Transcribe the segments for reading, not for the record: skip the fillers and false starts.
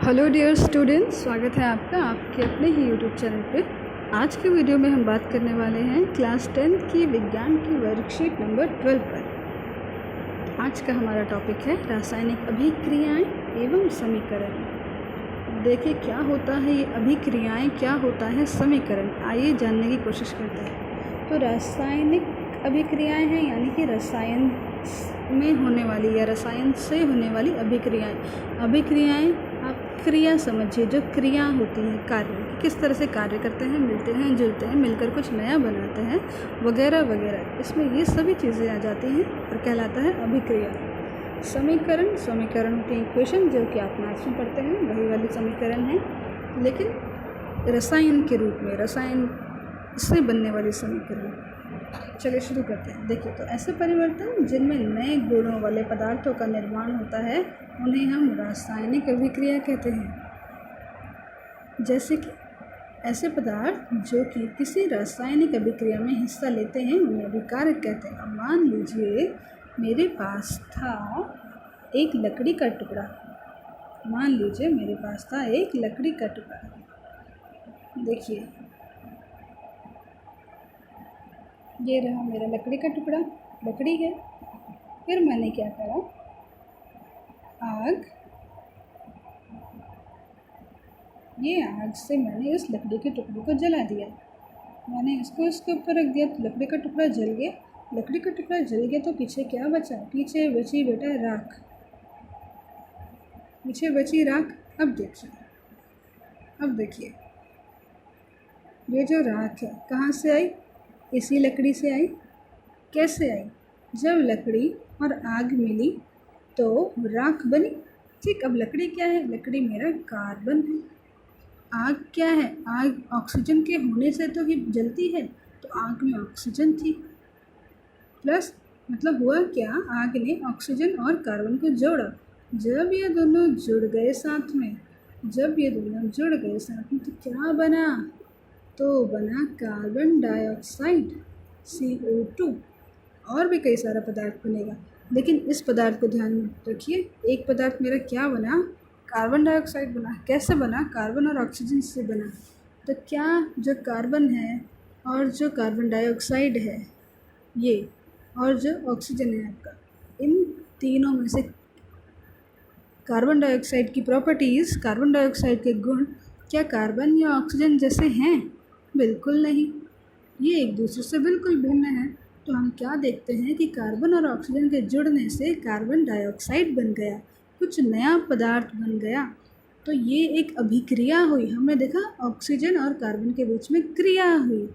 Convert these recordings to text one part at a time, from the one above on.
Hello dear students, स्वागत है आपका आपके अपने ही यूट्यूब चैनल पे। आज के वीडियो में हम बात करने वाले हैं क्लास 10 की विज्ञान की वर्कशीट नंबर 12 पर। आज का हमारा टॉपिक है रासायनिक अभिक्रियाएं एवं समीकरण। देखिए क्या होता है ये अभिक्रियाएं, क्या होता है समीकरण, आइए जानने की कोशिश करते हैं। तो रासायनिक अभिक्रियाएं हैं यानी कि रसायन में होने वाली या रसायन से होने वाली अभिक्रियाएं आप क्रिया समझिए, जो क्रिया होती है, कार्य किस तरह से कार्य करते हैं, मिलते हैं, जुलते हैं, मिलकर कुछ नया बनाते हैं वगैरह वगैरह, इसमें ये सभी चीज़ें आ जाती हैं और कहलाता है अभिक्रिया। समीकरण के इक्वेशन जो कि आप मैथ्स में पढ़ते हैं वही वाली समीकरण है, लेकिन रसायन के रूप में, रसायन से बनने वाली समीकरण। चलिए शुरू करते हैं। देखिए, तो ऐसे परिवर्तन जिनमें नए गुणों वाले पदार्थों का निर्माण होता है उन्हें हम रासायनिक अभिक्रिया कहते हैं। जैसे कि ऐसे पदार्थ जो कि किसी रासायनिक अभिक्रिया में हिस्सा लेते हैं उन्हें अभिकारक कहते हैं। अब मान लीजिए मेरे पास था एक लकड़ी का टुकड़ा। मान लीजिए मेरे पास था एक लकड़ी का टुकड़ा। देखिए ये रहा मेरा लकड़ी का टुकड़ा, लकड़ी है। फिर मैंने क्या करा, आग, ये आग से मैंने इस लकड़ी के टुकड़े को जला दिया। मैंने इसको इसके ऊपर रख दिया तो लकड़ी का टुकड़ा जल गया। लकड़ी का टुकड़ा जल गया तो पीछे क्या बचा? पीछे बची बेटा राख, पीछे बची राख। अब देखिए ये जो राख है कहाँ से आई? इसी लकड़ी से आई। कैसे आई? जब लकड़ी और आग मिली तो राख बनी। ठीक, अब लकड़ी क्या है? लकड़ी मेरा कार्बन है। आग क्या है? आग ऑक्सीजन के होने से तो ही जलती है, तो आग में ऑक्सीजन थी। प्लस मतलब हुआ क्या, आग ने ऑक्सीजन और कार्बन को जोड़ा। जब ये दोनों जुड़ गए साथ में, तो क्या बना? तो बना कार्बन डाइऑक्साइड, CO2। और भी कई सारा पदार्थ बनेगा, लेकिन इस पदार्थ को ध्यान में रखिए। एक पदार्थ मेरा क्या बना? कार्बन डाइऑक्साइड बना। कैसे बना? कार्बन और ऑक्सीजन से बना। तो क्या जो कार्बन है और जो कार्बन डाइऑक्साइड है ये, और जो ऑक्सीजन है आपका, इन तीनों में से कार्बन डाइऑक्साइड की प्रॉपर्टीज़, कार्बन डाइऑक्साइड के गुण क्या कार्बन या ऑक्सीजन जैसे हैं? बिल्कुल नहीं, ये एक दूसरे से बिल्कुल भिन्न है। तो हम क्या देखते हैं कि कार्बन और ऑक्सीजन के जुड़ने से कार्बन डाइऑक्साइड बन गया, कुछ नया पदार्थ बन गया। तो ये एक अभिक्रिया हुई। हमने देखा ऑक्सीजन और कार्बन के बीच में क्रिया हुई।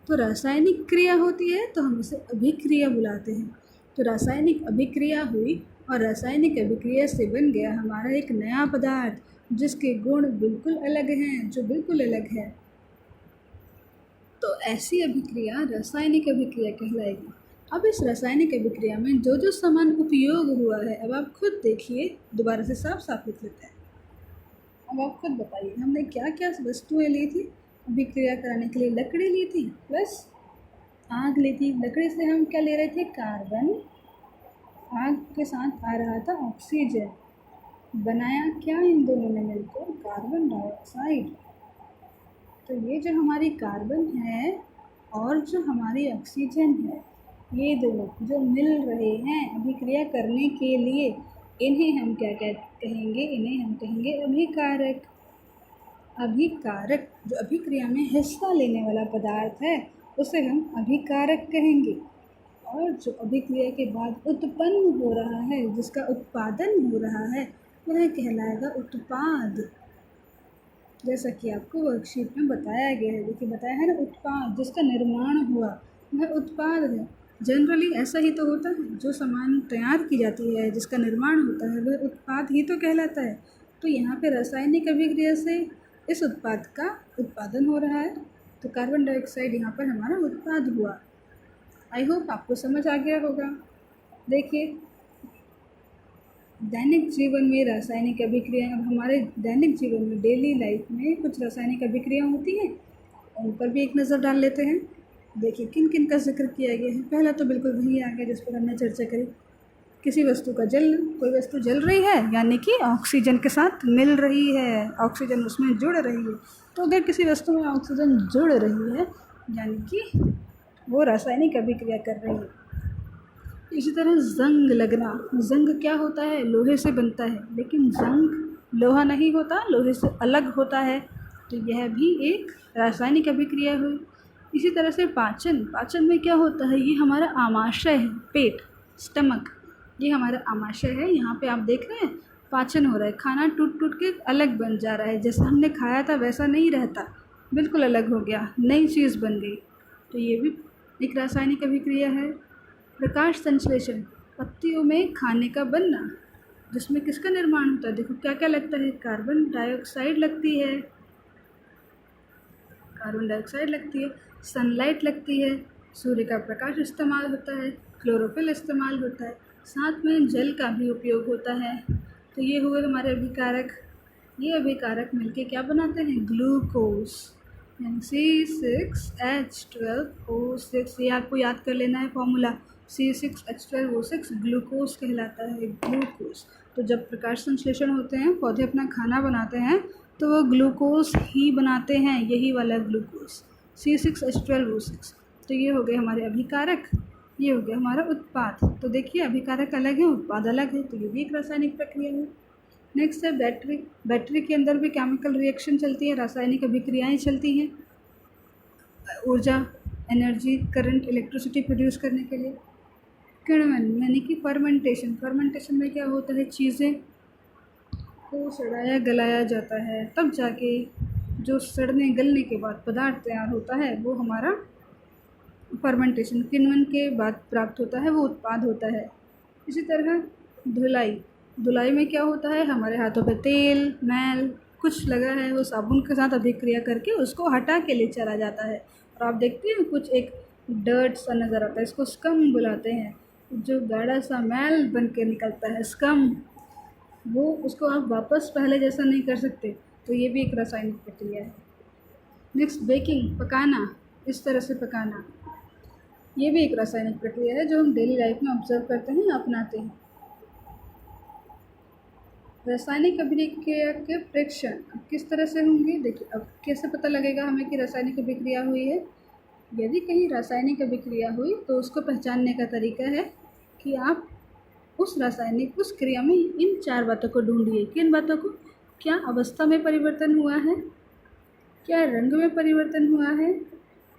तो रासायनिक क्रिया होती है तो हम इसे अभिक्रिया बुलाते हैं। तो रासायनिक अभिक्रिया हुई और रासायनिक अभिक्रिया से बन गया हमारा एक नया पदार्थ जिसके गुण बिल्कुल अलग हैं, जो बिल्कुल अलग है। तो ऐसी अभिक्रिया रासायनिक अभिक्रिया कहलाएगी। अब इस रासायनिक अभिक्रिया में जो जो सामान उपयोग हुआ है, अब आप खुद देखिए, दोबारा से साफ लिख लेते हैं। अब आप खुद बताइए हमने क्या क्या वस्तुएं ली थी अभिक्रिया कराने के लिए? लकड़ी ली थी प्लस आग ली थी। लकड़ी से हम क्या ले रहे थे? कार्बन। आग के साथ आ रहा था ऑक्सीजन। बनाया क्या इन दोनों ने मिलकर? Carbon dioxide. तो ये जो हमारी कार्बन है और जो हमारी ऑक्सीजन है, ये दोनों जो मिल रहे हैं अभिक्रिया करने के लिए, इन्हें हम क्या कहेंगे? इन्हें हम कहेंगे अभिकारक। अभिकारक जो अभिक्रिया में हिस्सा लेने वाला पदार्थ है उसे हम अभिकारक कहेंगे। और जो अभिक्रिया के बाद उत्पन्न हो रहा है, जिसका उत्पादन हो रहा है, वह कहलाएगा उत्पाद। जैसा कि आपको वर्कशीट में बताया गया है। देखिए बताया है ना, उत्पाद जिसका निर्माण हुआ वह उत्पाद है। जनरली ऐसा ही तो होता है, जो सामान तैयार की जाती है, जिसका निर्माण होता है, वह उत्पाद ही तो कहलाता है। तो यहाँ पे रासायनिक अभिक्रिया से इस उत्पाद का उत्पादन हो रहा है, तो कार्बन डाइऑक्साइड यहाँ पर हमारा उत्पाद हुआ। आई होप आपको समझ आ गया होगा। देखिए दैनिक जीवन में रासायनिक अभिक्रिया, अब हमारे दैनिक जीवन में, डेली लाइफ में कुछ रासायनिक अभिक्रिया होती हैं, उन पर भी एक नज़र डाल लेते हैं। देखिए किन किन का जिक्र किया गया है। पहला तो बिल्कुल वही आ गया जिस पर हमने चर्चा करी, किसी वस्तु का कोई वस्तु जल रही है यानी कि ऑक्सीजन के साथ मिल रही है, ऑक्सीजन उसमें जुड़ रही है। तो अगर किसी वस्तु में ऑक्सीजन जुड़ रही है यानी कि वो रासायनिक अभिक्रिया कर रही है। इसी तरह जंग लगना, जंग क्या होता है? लोहे से बनता है, लेकिन जंग लोहा नहीं होता, लोहे से अलग होता है। तो यह भी एक रासायनिक अभिक्रिया हुई। इसी तरह से पाचन, पाचन में क्या होता है? ये हमारा आमाशय है, पेट, स्टमक, ये हमारा आमाशय है। यहाँ पे आप देख रहे हैं पाचन हो रहा है, खाना टूट टूट के अलग बन जा रहा है, जैसा हमने खाया था वैसा नहीं रहता, बिल्कुल अलग हो गया, नई चीज़ बन गई। तो ये भी एक रासायनिक अभिक्रिया है। प्रकाश संश्लेषण, पत्तियों में खाने का बनना, जिसमें किसका निर्माण होता है? देखो क्या क्या लगता है, कार्बन डाइऑक्साइड लगती है, कार्बन डाइऑक्साइड लगती है, सनलाइट लगती है, सूर्य का प्रकाश इस्तेमाल होता है, क्लोरोफिल इस्तेमाल होता है, साथ में जल का भी उपयोग होता है। तो ये हुए हमारे अभिकारक। ये अभिकारक मिलके क्या बनाते हैं? ग्लूकोज, यानी C6H12O6। ये आपको याद कर लेना है फॉर्मूला, C6H12O6 ग्लूकोज कहलाता है, ग्लूकोज। तो जब प्रकाश संश्लेषण होते हैं, पौधे अपना खाना बनाते हैं, तो वो ग्लूकोज ही बनाते हैं, यही वाला ग्लूकोज C6H12O6। तो ये हो गए हमारे अभिकारक, ये हो गया हमारा उत्पाद। तो देखिए अभिकारक अलग है, उत्पाद अलग है, तो ये भी एक रासायनिक प्रक्रिया है। नेक्स्ट है बैटरी। बैटरी के अंदर भी केमिकल रिएक्शन चलती है, रासायनिक अभिक्रियाएँ चलती हैं ऊर्जा, एनर्जी, करंट, इलेक्ट्रिसिटी प्रोड्यूस करने के लिए। किण्वन यानी कि फर्मेंटेशन, फर्मेंटेशन में क्या होता है? चीज़ें को सड़ाया गलाया जाता है, तब जाके जो सड़ने गलने के बाद पदार्थ तैयार होता है वो हमारा फर्मेंटेशन, किण्वन के बाद प्राप्त होता है, वो उत्पाद होता है। इसी तरह धुलाई, धुलाई में क्या होता है? हमारे हाथों पे तेल, मैल कुछ लगा है, वो साबुन के साथ अभिक्रिया करके उसको हटा के ले चला जाता है। और आप देखते हैं कुछ एक डर्ट सा नज़र आता है, इसको स्कम बुलाते हैं, जो गाढ़ा सा मैल बन के निकलता है, स्कम, वो उसको आप वापस पहले जैसा नहीं कर सकते। तो ये भी एक रासायनिक प्रक्रिया है। नेक्स्ट बेकिंग, पकाना, इस तरह से पकाना, ये भी एक रासायनिक प्रक्रिया है जो हम डेली लाइफ में ऑब्जर्व करते हैं, अपनाते हैं। रासायनिक अभिक्रिया के प्रेक्षण किस तरह से होंगे? देखिए अब कैसे पता लगेगा हमें कि रासायनिक अभिक्रिया हुई है? यदि कहीं रासायनिक अभिक्रिया हुई तो उसको पहचानने का तरीका है कि आप उस क्रिया में इन 4 बातों को ढूंढिए। किन बातों को? क्या अवस्था में परिवर्तन हुआ है, क्या रंग में परिवर्तन हुआ है,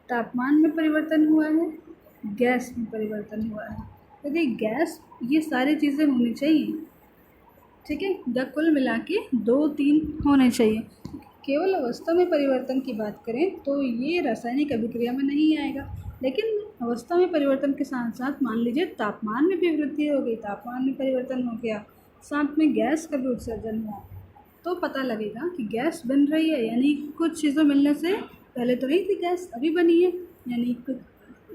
तापमान में परिवर्तन हुआ है, गैस में परिवर्तन हुआ है। यदि गैस, ये सारी चीज़ें होनी चाहिए, ठीक है, या कुल मिला के 2-3 होने चाहिए। केवल अवस्था में परिवर्तन की बात करें तो ये रासायनिक अभिक्रिया में नहीं आएगा, लेकिन अवस्था में परिवर्तन के साथ साथ मान लीजिए तापमान में भी वृद्धि हो गई, तापमान में परिवर्तन हो गया, साथ में गैस का भी उत्सर्जन हुआ, तो पता लगेगा कि गैस बन रही है। यानी कुछ चीज़ों मिलने से पहले तो नहीं थी गैस, अभी बनी है, यानी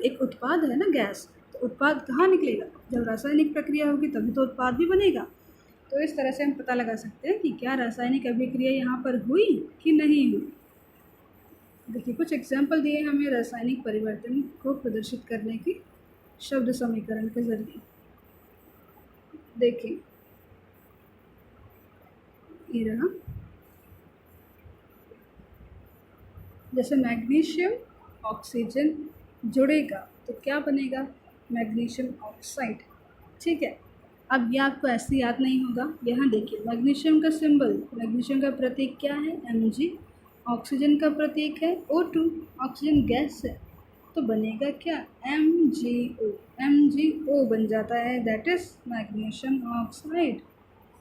एक उत्पाद है ना गैस। तो उत्पाद कहाँ निकलेगा? जब रासायनिक प्रक्रिया होगी तभी तो उत्पाद भी बनेगा। तो इस तरह से हम पता लगा सकते हैं कि क्या रासायनिक अभिक्रिया यहाँ पर हुई कि नहीं हुई। देखिए कुछ एग्जाम्पल दिए हमें रासायनिक परिवर्तन को प्रदर्शित करने की शब्द समीकरण के जरिए। देखिए ये रहा, जैसे मैग्नीशियम ऑक्सीजन जुड़ेगा तो क्या बनेगा? मैग्नीशियम ऑक्साइड, ठीक है। अब ये आपको ऐसे याद नहीं होगा, यहाँ देखिए मैग्नीशियम का सिंबल, मैग्नीशियम का प्रतीक क्या है? Mg, ऑक्सीजन का प्रतीक है O2, ऑक्सीजन गैस है, तो बनेगा क्या? MgO, MgO बन जाता है, दैट इज मैग्नीशियम ऑक्साइड।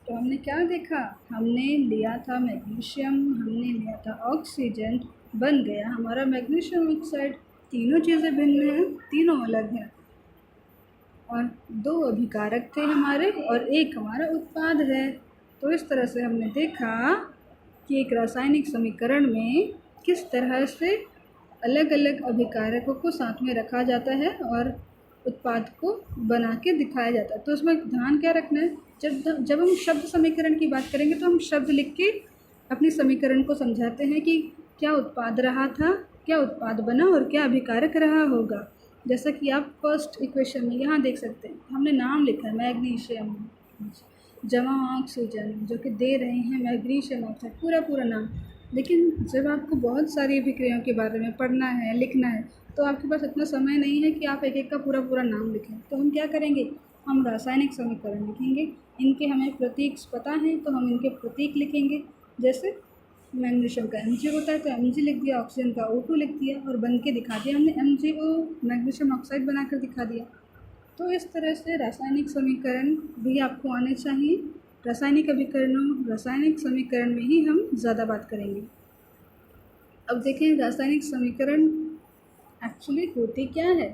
तो हमने क्या देखा? हमने लिया था मैग्नीशियम, हमने लिया था ऑक्सीजन, बन गया हमारा मैग्नीशियम ऑक्साइड। तीनों चीज़ें भिन्न हैं, तीनों अलग हैं, और 2 अभिकारक थे हमारे और 1 हमारा उत्पाद है। तो इस तरह से हमने देखा कि एक रासायनिक समीकरण में किस तरह से अलग अलग अभिकारकों को साथ में रखा जाता है और उत्पाद को बना के दिखाया जाता है। तो उसमें ध्यान क्या रखना है, जब हम शब्द समीकरण की बात करेंगे तो हम शब्द लिख के अपनी समीकरण को समझाते हैं कि क्या उत्पाद रहा था, क्या उत्पाद बना और क्या अभिकारक रहा होगा। जैसा कि आप फर्स्ट इक्वेशन में यहाँ देख सकते हैं, हमने नाम लिखा है मैग्नीशियम, जमा ऑक्सीजन, जो कि दे रहे हैं मैग्नीशियम ऑक्साइड, पूरा पूरा नाम। लेकिन जब आपको बहुत सारी अभिक्रियाओं के बारे में पढ़ना है, लिखना है, तो आपके पास इतना समय नहीं है कि आप एक एक का पूरा पूरा नाम लिखें। तो हम क्या करेंगे, हम रासायनिक समीकरण लिखेंगे। इनके हमें प्रतीक पता हैं तो हम इनके प्रतीक लिखेंगे। जैसे मैग्नीशियम का Mg होता है तो Mg लिख दिया, ऑक्सीजन का O2 लिख दिया और बन के दिखा दिया हमने, MgO मैग्नीशियम ऑक्साइड बनाकर दिखा दिया। तो इस तरह से रासायनिक समीकरण भी आपको आने चाहिए। रासायनिक समीकरण में ही हम ज़्यादा बात करेंगे। अब देखें रासायनिक समीकरण एक्चुअली होती क्या है।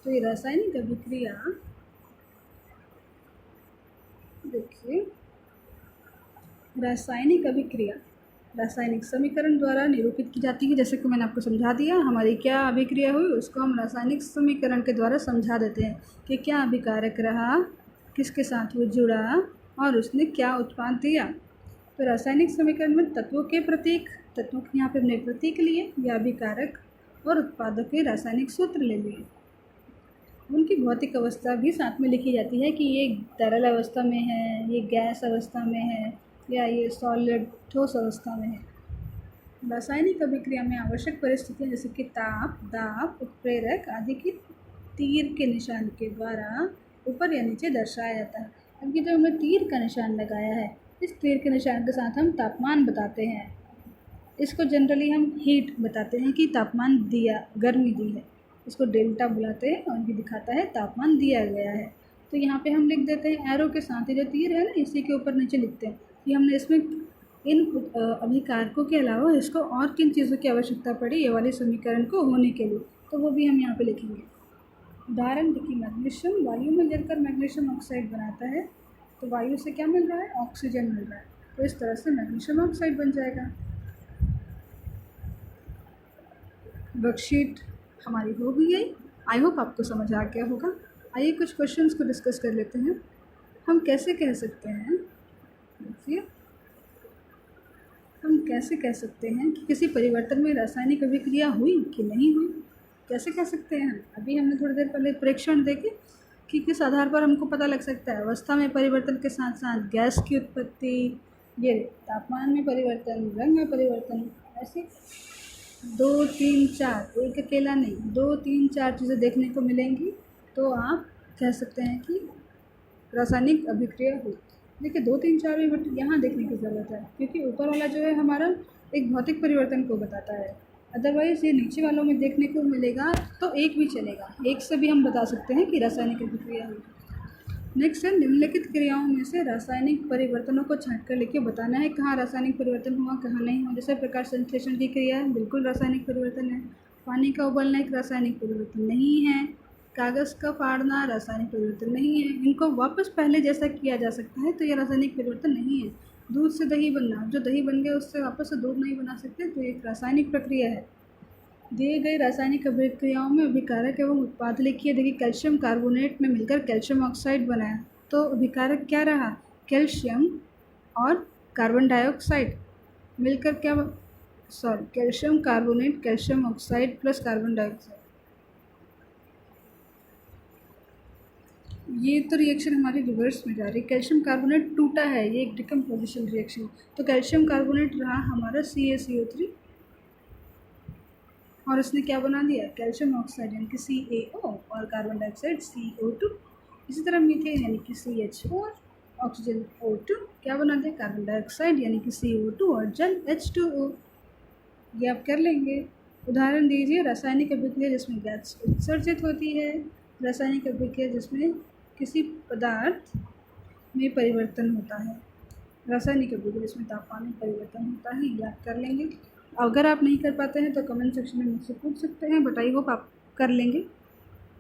तो ये रासायनिक अभिक्रिया, देखिए रासायनिक अभिक्रिया रासायनिक समीकरण द्वारा निरूपित की जाती है। जैसे कि मैंने आपको समझा दिया, हमारी क्या अभिक्रिया हुई उसको हम रासायनिक समीकरण के द्वारा समझा देते हैं कि क्या अभिकारक रहा, किसके साथ वो जुड़ा और उसने क्या उत्पाद दिया। तो रासायनिक समीकरण में तत्वों के यहाँ पे हमने प्रतीक लिए या अभिकारक और उत्पादों के रासायनिक सूत्र ले लिए। उनकी भौतिक अवस्था भी साथ में लिखी जाती है कि ये तरल अवस्था में है, ये गैस अवस्था में है या ये सॉलिड ठोस अवस्था में है। रासायनिक अभिक्रिया में आवश्यक परिस्थितियाँ जैसे कि ताप, दाब, उत्प्रेरक आदि की तीर के निशान के द्वारा ऊपर या नीचे दर्शाया जाता है। अब ये जो हमने तीर का निशान लगाया है, इस तीर के निशान के साथ हम तापमान बताते हैं। इसको जनरली हम हीट बताते हैं कि तापमान दिया, गर्मी दी है, इसको डेल्टा बुलाते हैं और ये दिखाता है तापमान दिया गया है। तो यहाँ पे हम लिख देते हैं एरो के साथ, ही जो तीर है ना इसी के ऊपर नीचे लिखते हैं कि हमने इसमें इन अभिकारकों के अलावा इसको और किन चीज़ों की आवश्यकता पड़ी ये वाले समीकरण को होने के लिए, तो वो भी हम यहाँ पे लिखेंगे। उदाहरण देखिए, मैग्नीशियम वायु में गिरकर मैग्नीशियम ऑक्साइड बनाता है, तो वायु से क्या मिल रहा है, ऑक्सीजन मिल रहा है, तो इस तरह से मैग्नीशियम ऑक्साइड बन जाएगा। वर्कशीट हमारी हो गई है, आई होप आपको समझ आ गया होगा। आइए कुछ क्वेश्चंस को डिस्कस कर लेते हैं। हम कैसे कह सकते हैं, देखिए हम कैसे कह सकते हैं कि किसी परिवर्तन में रासायनिक अभिक्रिया हुई कि नहीं हुई, कैसे कह सकते हैं। अभी हमने थोड़ी देर पहले प्रेक्षण देखे कि किस आधार पर हमको पता लग सकता है, अवस्था में परिवर्तन के साथ साथ गैस की उत्पत्ति, ये तापमान में परिवर्तन, रंग में परिवर्तन, ऐसे 2, 3, 4, एक अकेला नहीं, 2, 3, 4 चीज़ें देखने को मिलेंगी, तो आप कह सकते हैं कि रासायनिक अभिक्रिया हुई। देखिए 2, 3, 4 भी बट यहाँ देखने की ज़रूरत है, क्योंकि ऊपर वाला जो है हमारा एक भौतिक परिवर्तन को बताता है, अदरवाइज़ ये नीचे वालों में देखने को मिलेगा तो एक भी चलेगा, एक से भी हम बता सकते हैं कि रासायनिक अभिक्रिया हुई। नेक्स्ट है, निम्नलिखित क्रियाओं में से रासायनिक परिवर्तनों को छांट कर लिखिए, बताना है कहाँ रासायनिक परिवर्तन हुआ कहाँ नहीं हुआ। जैसे प्रकाश संश्लेषण की क्रिया है, बिल्कुल रासायनिक परिवर्तन है। पानी का उबलना एक रासायनिक परिवर्तन नहीं है। कागज़ का फाड़ना रासायनिक परिवर्तन नहीं है। इनको वापस पहले जैसा किया जा सकता है तो यह रासायनिक परिवर्तन नहीं है। दूध से दही बनना, जो दही बन गया उससे वापस से दूध नहीं बना सकते, तो एक रासायनिक प्रक्रिया है। दिए गए रासायनिक अभिक्रियाओं में अभिकारक एवं उत्पाद लिखिए। देखिए कैल्शियम कार्बोनेट में मिलकर कैल्शियम ऑक्साइड बनाया, तो अभिकारक क्या रहा, कैल्शियम और कार्बन डाइऑक्साइड मिलकर क्या, calcium carbonate, calcium oxide plus carbon dioxide. ये तो रिएक्शन हमारी रिवर्स में जा रही है, कैल्शियम कार्बोनेट टूटा है, ये एक डिकम्पोजिशन रिएक्शन, तो कैल्शियम कार्बोनेट रहा हमारा CaCO3 और इसने क्या बना दिया, कैल्शियम ऑक्साइड यानी कि CaO और कार्बन डाइऑक्साइड CO2। इसी तरह मीथेन यानी कि CH4, ऑक्सीजन O2 क्या बना दिया, कार्बन डाइऑक्साइड यानी कि CO2 और जल H2O। ये आप कर लेंगे। उदाहरण दीजिए, रासायनिक अभिक्रिया जिसमें गैस उत्सर्जित होती है, रासायनिक अभिक्रिया जिसमें किसी पदार्थ में परिवर्तन होता है, रासायनिक अभिक्रिया जिसमें तापमान में परिवर्तन होता है, ये आप कर लेंगे। अगर आप नहीं कर पाते हैं तो कमेंट सेक्शन में मुझसे पूछ सकते हैं, बट आई होप आप कर लेंगे।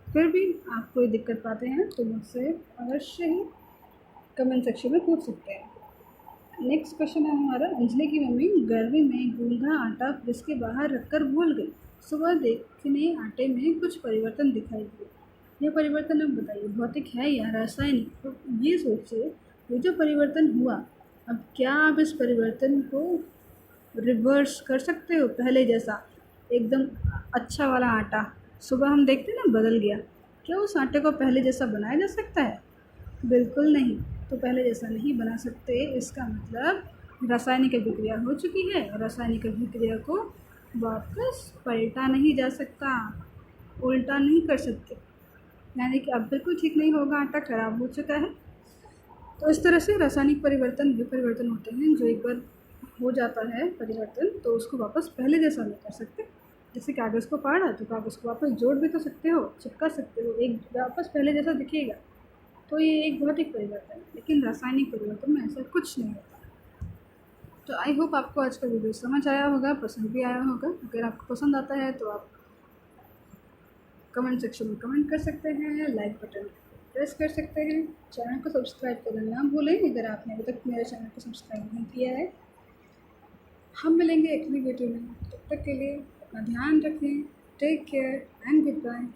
फिर भी आप कोई दिक्कत पाते हैं तो मुझसे अवश्य ही कमेंट सेक्शन में पूछ सकते हैं। नेक्स्ट क्वेश्चन है हमारा, अंजलि की मम्मी गर्मी में गूंधा आटा फ्रिज के बाहर रखकर भूल गई। सुबह देखने आटे में कुछ परिवर्तन दिखाई दिए। यह परिवर्तन अब बताइए भौतिक है या रासायनिक। तो ये सोचिए, ये जो परिवर्तन हुआ, अब क्या आप इस परिवर्तन को रिवर्स कर सकते हो, पहले जैसा एकदम अच्छा वाला आटा सुबह हम देखते हैं ना बदल गया, क्या उस आटे को पहले जैसा बनाया जा सकता है? बिल्कुल नहीं। तो पहले जैसा नहीं बना सकते, इसका मतलब रासायनिक अभिक्रिया हो चुकी है और रासायनिक अभिक्रिया को वापस पलटा नहीं जा सकता, उल्टा नहीं कर सकते, यानी कि अब बिल्कुल ठीक नहीं होगा, आटा खराब हो चुका है। तो इस तरह से रासायनिक परिवर्तन वे परिवर्तन होते हैं जो एक बार हो जाता है परिवर्तन, तो उसको वापस पहले जैसा नहीं कर सकते। जैसे कागज़ को फाड़ा तो कागज़ को वापस जोड़ भी तो सकते हो, चिपका सकते हो, एक वापस पहले जैसा दिखेगा। तो ये एक भौतिक परिवर्तन है, लेकिन रासायनिक परिवर्तन में ऐसा कुछ नहीं होता। तो आई होप आपको आज का वीडियो समझ आया होगा, पसंद भी आया होगा। अगर आपको पसंद आता है तो आप कमेंट सेक्शन में कमेंट कर सकते हैं, लाइक बटन प्रेस कर सकते हैं, चैनल को सब्सक्राइब करना ना भूलें अगर आपने अभी तक मेरे चैनल को सब्सक्राइब नहीं किया है। हम मिलेंगे अगली वीडियो में, तब तक के लिए अपना ध्यान रखें। Take care and good bye.